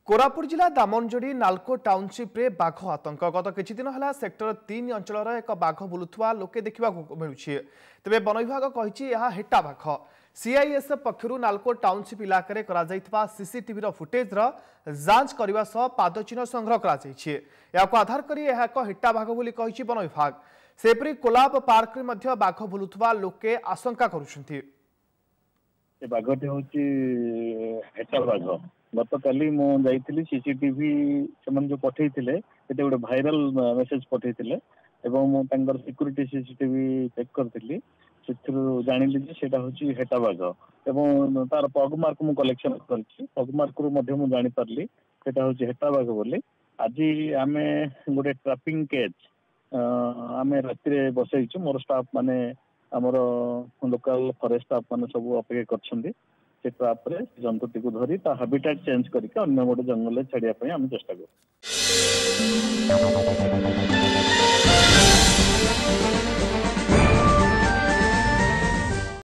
कोरापुट जिला दामनजोड़ी नालको टाउनशिप रे बाघ आतंक गत किछि दिन हला सेक्टर 3 अंचल एक बाघ बुलुथुवा लोके देखा मिलूँ तेरे वन विभाग कही हेटा बाघ सीआईएस पक्षर नालको टाउनशिप इलाके करा सीसीटीवी फुटेज जांच करने सह पादचिन्ह संग्रह कर आधार कर हेटा बाघ बोली कही वन विभाग सेपरी कोलाब पार्क में बाघ बुलुथुवा लोके आशंका करुछंती। बाघटी हूँ हेटा बाघ गत काली मुझे सीसीटीवी से जो पठे गोटे भाइराल मेसेज पठे सिक्यूरीटी सीसीटीवी चेक करी जानिली से हेटा बाघ एवं तार पगमार्क मु कलेक्शन कर पगमार्क रू जापारि से हेटा बाघ बोली आज आम गोटे ट्रापिंग केज आम राति बसईचु मोर स्टाफ माने आमर लोकल फॉरेस्ट स्टाफ माने सब अपेक्षा कर ट्राप जंतुटी को धरी हाबिटाट चेंज करके अन्य गोटे जंगल छाड़िया चेष्टा कर।